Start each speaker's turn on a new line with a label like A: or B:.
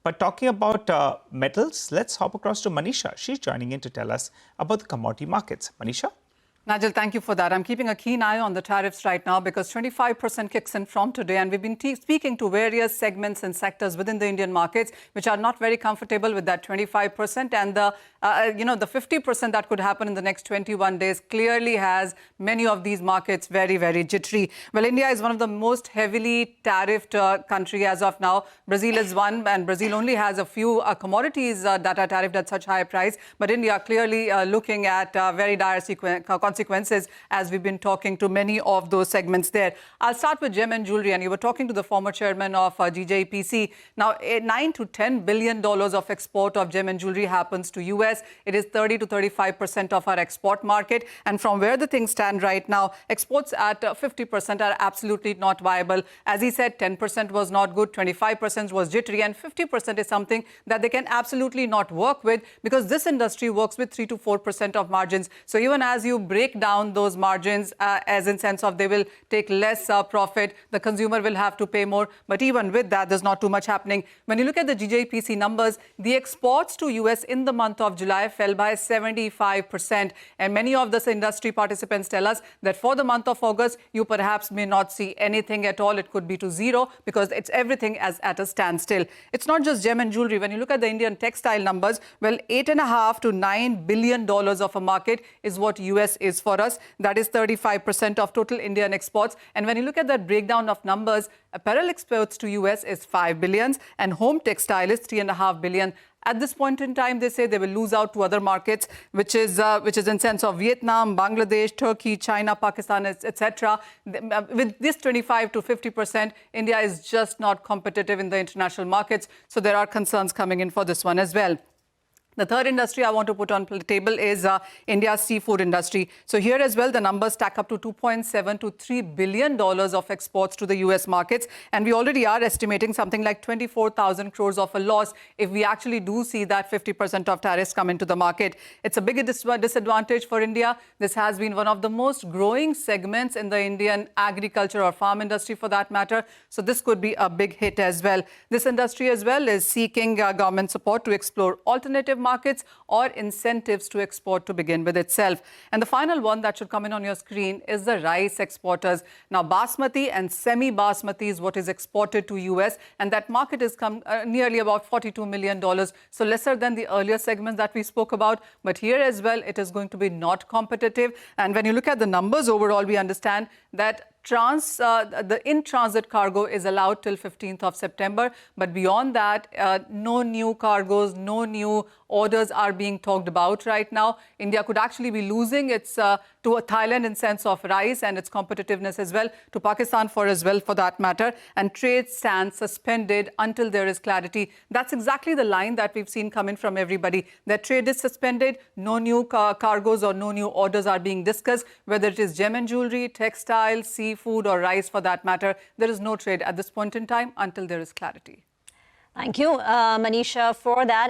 A: But talking about metals, let's hop across to Manisha. She's joining in to tell us about the commodity markets. Manisha?
B: Nigel, thank you for that. I'm keeping a keen eye on the tariffs right now because 25% kicks in from today, and we've been speaking to various segments and sectors within the Indian markets which are not very comfortable with that 25%, and the 50% that could happen in the next 21 days clearly has many of these markets very, very jittery. Well, India is one of the most heavily tariffed country as of now. Brazil is one, and Brazil only has a few commodities that are tariffed at such high price. But India clearly looking at very dire consequences as we've been talking to many of those segments there. I'll start with gem and jewelry, and you were talking to the former chairman of GJEPC. Now, $9 to $10 billion of export of gem and jewelry happens to US. It is 30 to 35% of our export market. And from where the things stand right now, exports at 50% are absolutely not viable. As he said, 10% was not good, 25% was jittery, and 50% is something that they can absolutely not work with because this industry works with 3 to 4% of margins. So even as you break down those margins, as in sense of they will take less profit, the consumer will have to pay more. But even with that, there's not too much happening. When you look at the GJEPC numbers, the exports to US in the month of July fell by 75%. And many of the industry participants tell us that for the month of August, you perhaps may not see anything at all. It could be to zero because it's everything as at a standstill. It's not just gem and jewelry. When you look at the Indian textile numbers, well, $8.5 to $9 billion of a market is what US is for us. That is 35% of total Indian exports. And when you look at that breakdown of numbers, apparel exports to US is $5 billion and home textile is $3.5 billion. At this point in time, they say they will lose out to other markets, which is in sense of Vietnam, Bangladesh, Turkey, China, Pakistan, etc. With this 25 to 50%, India is just not competitive in the international markets. So there are concerns coming in for this one as well. The third industry I want to put on the table is India's seafood industry. So here as well, the numbers stack up to $2.7 to $3 billion of exports to the US markets. And we already are estimating something like 24,000 crores of a loss if we actually do see that 50% of tariffs come into the market. It's a bigger disadvantage for India. This has been one of the most growing segments in the Indian agriculture or farm industry for that matter. So this could be a big hit as well. This industry as well is seeking government support to explore alternative markets or incentives to export to begin with itself. And the final one that should come in on your screen is the rice exporters. Now, basmati and semi-basmati is what is exported to US, and that market is nearly about $42 million. So lesser than the earlier segments that we spoke about. But here as well, it is going to be not competitive. And when you look at the numbers overall, we understand that the in-transit cargo is allowed till 15th of September. But beyond that, no new cargoes, no new orders are being talked about right now. India could actually be losing its to Thailand in sense of rice and its competitiveness as well, to Pakistan for that matter. And trade stands suspended until there is clarity. That's exactly the line that we've seen come in from everybody. That trade is suspended, no new cargoes or no new orders are being discussed, whether it is gem and jewelry, textile, seafood or rice for that matter. There is no trade at this point in time until there is clarity.
C: Thank you, Manisha, for that.